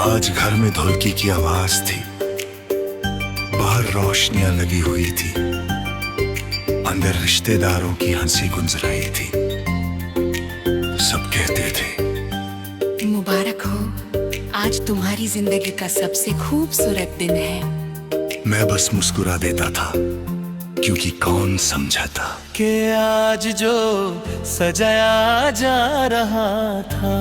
आज घर में ढोलकी की आवाज थी, बाहर रोशनियां लगी हुई थी, अंदर रिश्तेदारों की हंसी गुंजराई थी। सब कहते थे मुबारक हो, आज तुम्हारी जिंदगी का सबसे खूबसूरत दिन है। मैं बस मुस्कुरा देता था, क्योंकि कौन समझा था कि आज जो सजाया जा रहा था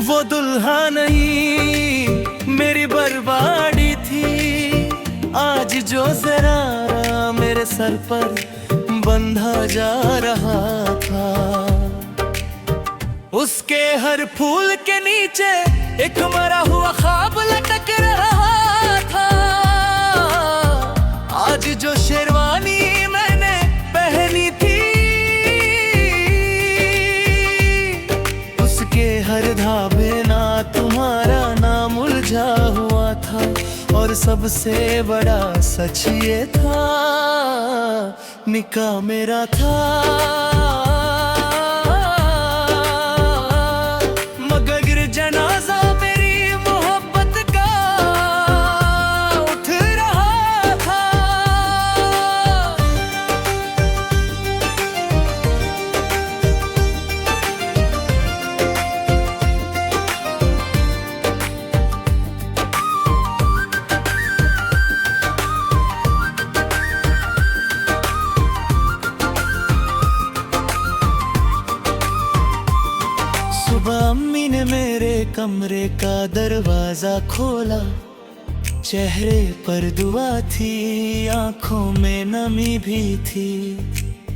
वो दुल्हा नहीं मेरी बर्बादी थी। आज जो जरा मेरे सर पर बंधा जा रहा था, उसके हर फूल के नीचे एक मरा हुआ ख्वाब लटक रहा था। आज जो शेरवानी मैंने पहनी थी, उसके हर धाबे ना तुम्हारा नाम उलझा हुआ था। और सबसे बड़ा सच ये था, निकाह मेरा था। मगर जनाजा मेरी मोहब्बत का उठ रहा था। सुबह अम्मी ने मेरे कमरे का दरवाजा खोला, चेहरे पर दुआ थी, आंखों में नमी भी थी।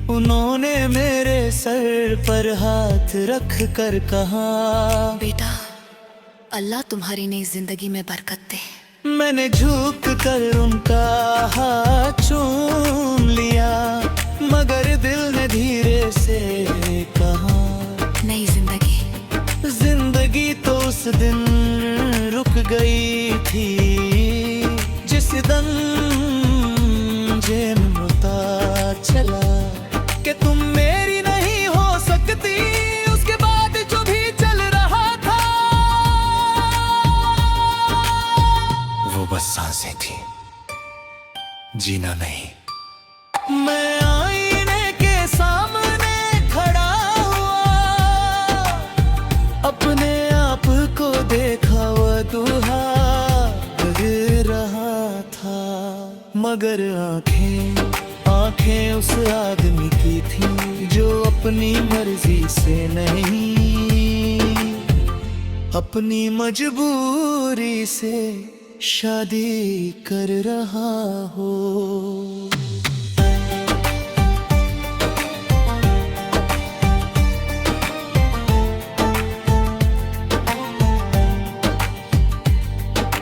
उन्होंने मेरे सर पर हाथ रख कर कहा, बेटा, अल्लाह तुम्हारी नई जिंदगी में बरकत दे। मैंने झुक कर उनका हाथ चूम लिया, मगर दिल ने धीरे से कहा, नई जिंदगी तो उस दिन रुक गई थी, जिस दिन जेन होता चला कि तुम मेरी नहीं हो सकती। उसके बाद जो भी चल रहा था वो बस सांसें थी, जीना नहीं। मैं आईने के सामने खड़ा हुआ, अपने आप को देखा, वो दुहा गिर रहा था। मगर आंखें उस आदमी की थी, जो अपनी मर्जी से नहीं, अपनी मजबूरी से शादी कर रहा हो।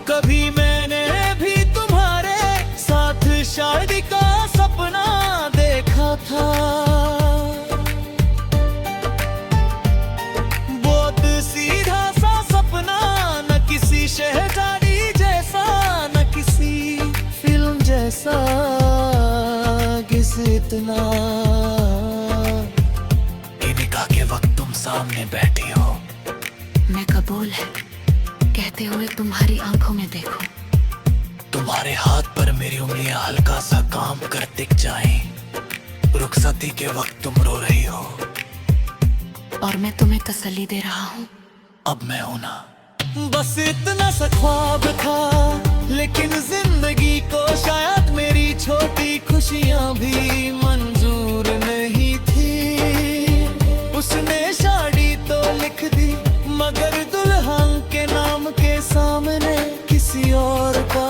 कभी मैंने भी तुम्हारे साथ शादी का सपना देखा था, बहुत सीधा सा सपना, न किसी शहजादी जैसा, न किसी फिल्म जैसा, किस इतना। निकाह के वक्त तुम सामने बैठी हो, मैं कबूल है कहते हुए तुम्हारी आंखों में देखो। तुम्हारे हाथ पर मेरी उंगलियां हल्का सा काम कर दिख जाएं। रुखसती के वक्त तुम रो रही हो, और मैं तुम्हें तसल्ली दे रहा हूँ। अब मैं हूं ना। बस इतना सा ख्वाब था, लेकिन जिंदगी को शायद मेरी छोटी खुशियां भी मंजूर नहीं थी। उसने शादी तो लिख दी, मगर दुल्हन के नाम के सामने किसी और का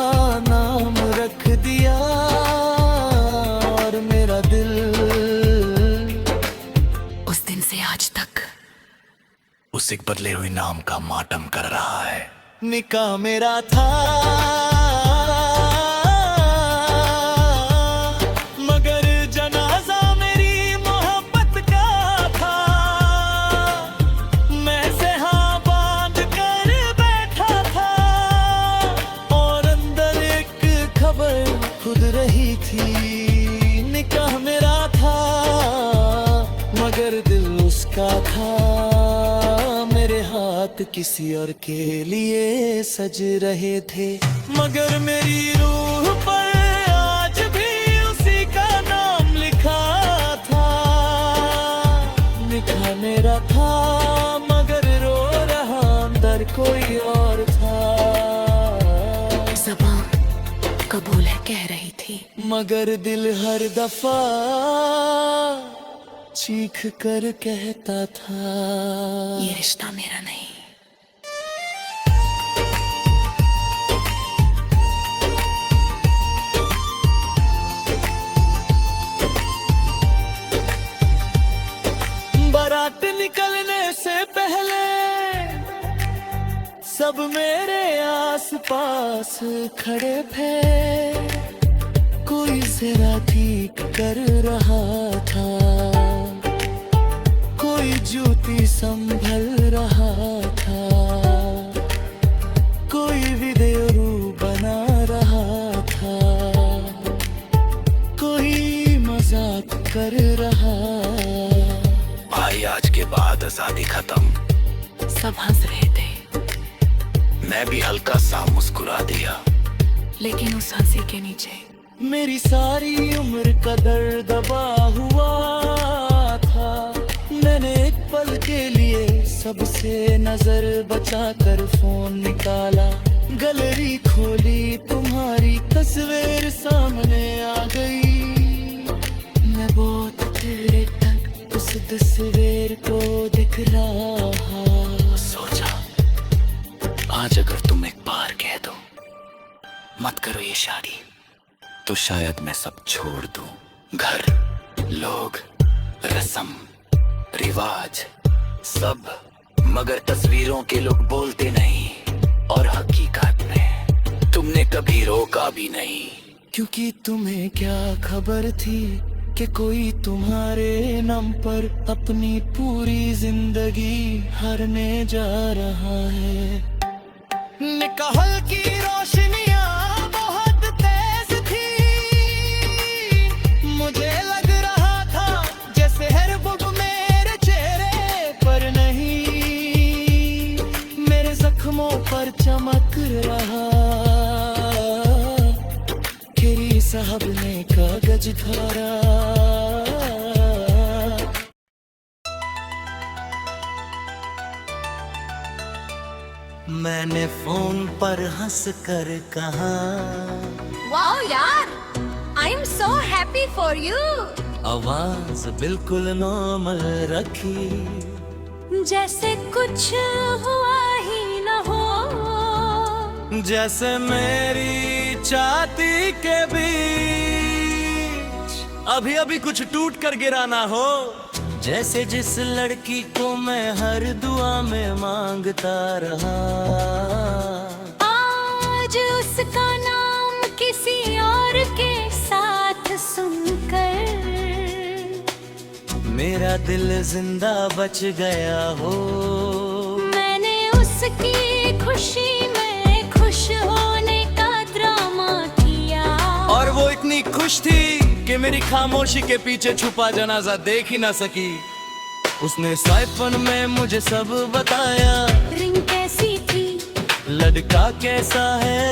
नाम रख दिया। और मेरा दिल उस दिन से आज तक उस एक बदले हुए नाम का मातम कर रहा है। निकाह मेरा था, मगर जनाजा मेरी मोहब्बत का था। मैं से हाँ बांध कर बैठा था, और अंदर एक खबर खुद रही थी। निकाह मेरा था, मगर दिल उसका था। मेरे हाथ किसी और के लिए सज रहे थे, मगर मेरी रूह पर आज भी उसी का नाम लिखा था। लिखा मेरा था मगर रो रहा अंदर कोई और था। ज़बां कबूल है कह रही थी, मगर दिल हर दफा चीख कर कहता था ये रिश्ता मेरा नहीं। बारात निकलने से पहले सब मेरे आस पास खड़े थे, कोई जरा ठीक कर रहा था, कोई जूती संभल रहा था, कोई वीडियो बना रहा था, कोई मजाक कर रहा। भाई आज के बाद आजादी खत्म। सब हंस रहे थे, मैं भी हल्का सा मुस्कुरा दिया, लेकिन उस हंसी के नीचे मेरी सारी उम्र का दर्द दबा हुआ था। मैंने एक पल के लिए सबसे नजर बचाकर फोन निकाला, गैलरी खोली, तुम्हारी तस्वीर सामने आ गई। मैं बहुत देर तक उस तस्वीर को देख रहा। सोचा आज अगर तुम एक बार कह दो मत करो ये शादी, तो शायद मैं सब छोड़ दूं। घर, लोग, रस्म, रिवाज सब, मगर तस्वीरों के लोग बोलते नहीं, और हकीकत में तुमने कभी रोका भी नहीं। क्योंकि तुम्हें क्या खबर थी कि कोई तुम्हारे नाम पर अपनी पूरी जिंदगी हारने जा रहा है। निकाह की रोशनियां बहुत तेज थी, मुझे लग रहा था जैसे हर बुग मेरे चेहरे पर नहीं, मेरे जख्मों पर चमक रहा। खिरी साहब ने कागज धरा, मैंने फोन पर हंस कर कहा, वाओ यार, I am so happy for you. आवाज बिल्कुल नॉर्मल रखी, जैसे कुछ हुआ ही न हो, जैसे मेरी छाती के बीच अभी अभी कुछ टूट कर गिरा ना हो। जैसे जिस लड़की को मैं हर दुआ में मांगता रहा, आज उसका नाम किसी और के साथ सुनकर मेरा दिल जिंदा बच गया हो। मैंने उसकी खुशी में खुश होने का ड्रामा किया, और वो इतनी खुश थी कि मेरी खामोशी के पीछे छुपा जनाजा देख ही ना सकी। उसने साइफन में मुझे सब बताया, रिंग कैसी थी, लड़का कैसा है,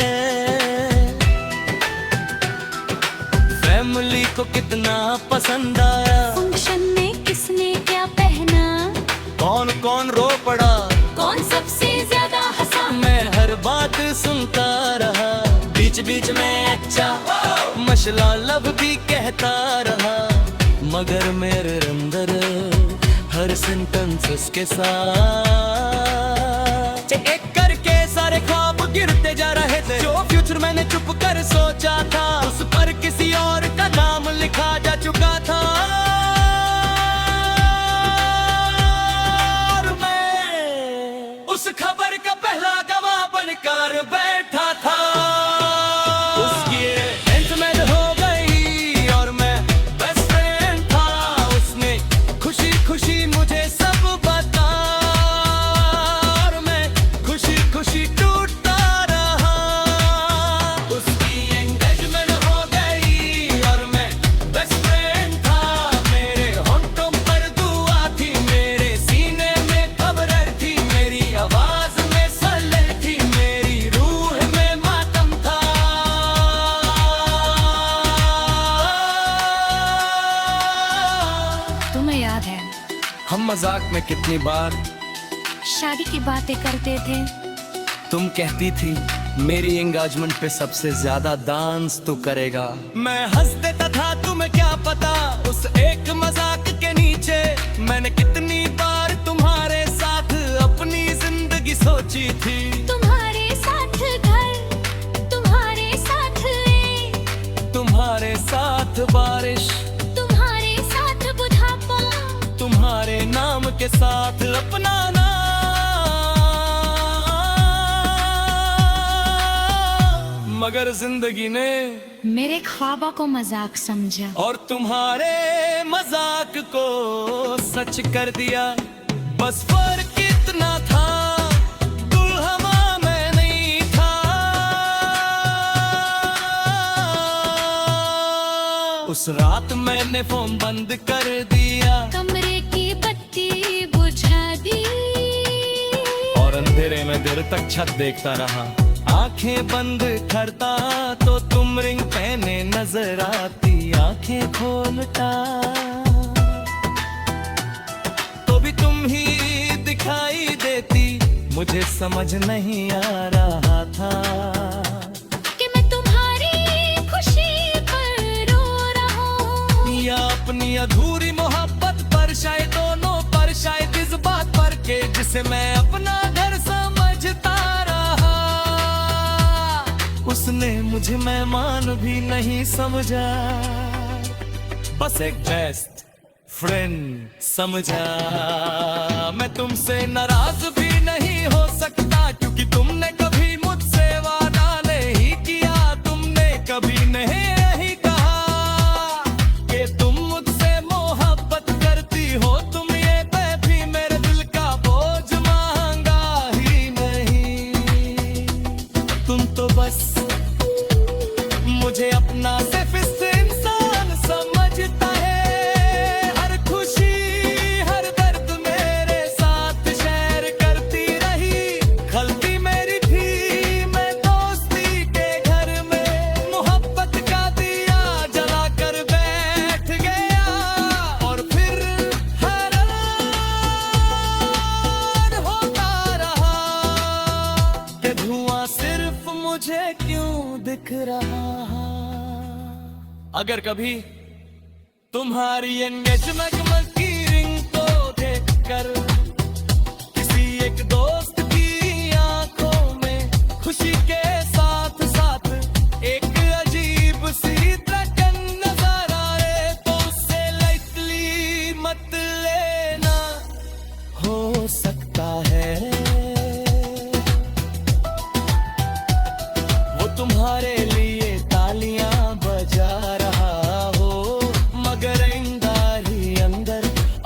फैमिली को कितना पसंद आया, फंक्शन में किसने क्या पहना, कौन कौन रो पड़ा, कौन सबसे ज्यादा हंसा। मैं हर बात सुनता रहा, बीच बीच में अच्छा मसला लब भी कहता रहा, मगर मेरे अंदर हर सेंटेंस उसके साथ एक करके सारे ख्वाब गिरते जा रहे थे। जो फ्यूचर मैंने चुप कर सोचा था, उस पर किसी और का नाम लिखा जा चुका था। और मैं उस खबर का पहला गवाह बनकर बैठा था। उसकी एंटरटेनमेंट हो गई और मैं बेस्ट फ्रेंड था। उसने खुशी खुशी मुझे सब बता, और मैं खुशी खुशी टूटता रहा। उसकी एंगेजमेंट हो गई और मैं बेस्ट फ्रेंड था। मेरे होंठों पर दुआ थी, मेरे सीने में खबर थी, मेरी तुम्हें याद है हम मजाक में कितनी बार शादी की बातें करते थे? तुम कहती थी मेरी एंगेजमेंट पे सबसे ज्यादा डांस तू करेगा। मैं हंस देता था, तुम्हें क्या पता उस एक मजाक के नीचे मैंने कितनी बार तुम्हारे साथ अपनी जिंदगी सोची थी। तुम्हारे साथ घर, तुम्हारे साथ तुम्हारे साथ बारिश, तुम्हारे साथ बुढ़ापा, तुम्हारे नाम के साथ अपना नाम, मगर जिंदगी ने मेरे ख्वाबों को मजाक समझा और तुम्हारे मजाक को सच कर दिया। बस फर्क इतना था, दुल्हन मैं नहीं था। उस रात मैंने फोन बंद कर दिया, कमरे की बत्ती बुझा दी और अंधेरे में देर तक छत देखता रहा। आंखें बंद करता तो तुम रिंग पहने नजर आती, आंखें खोलता तो भी तुम ही दिखाई देती। मुझे समझ नहीं आ रहा था कि मैं तुम्हारी खुशी पर रो रहा हूँ या अपनी अधूरी मोहब्बत पर, शायद दोनों पर, शायद इस बात पर के जिसे मैं अपना घर समझता रहा। उसने मुझे मेहमान भी नहीं समझा, बस एक बेस्ट फ्रेंड समझा। मैं तुमसे नाराज भी नहीं हो सकता क्योंकि तुमने कभी मुझसे वादा नहीं किया। तुमने कभी नहीं कहा कि तुम मुझसे मोहब्बत करती हो। तुम ये भी मेरे दिल का बोझ मांगा ही नहीं। तुम तो बस मुझे अपना सिर्फ इस इंसान समझता है। हर खुशी हर दर्द मेरे साथ शेयर करती रही। गलती मेरी थी, मैं दोस्ती के घर में मोहब्बत का दिया जला कर बैठ गया। और फिर हैरान होता रहा कि धुआं सिर्फ मुझे क्यों दिख रहा। अगर कभी तुम्हारी एंगेजमेंट की रिंग को देखकर किसी एक दोस्त की आंखों में खुशी के साथ साथ एक अजीब सी धड़कन नजर आए तो उससे लाइटली मत लेना। हो सकता है वो तुम्हारे लिए तालियां बजा रहा हो, मगर अंदर ही अंदर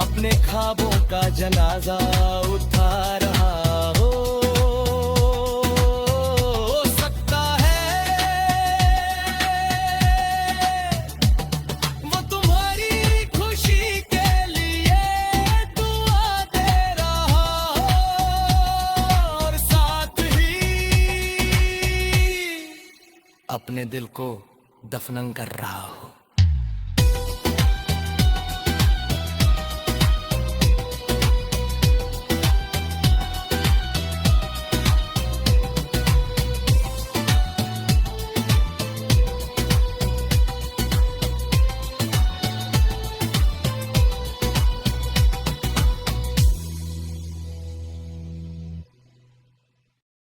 अपने ख्वाबों का जनाजा उठा रहा हो। सकता है वो तुम्हारी खुशी के लिए दुआ दे रहा हो और साथ ही अपने दिल को दफन कर रहा हो।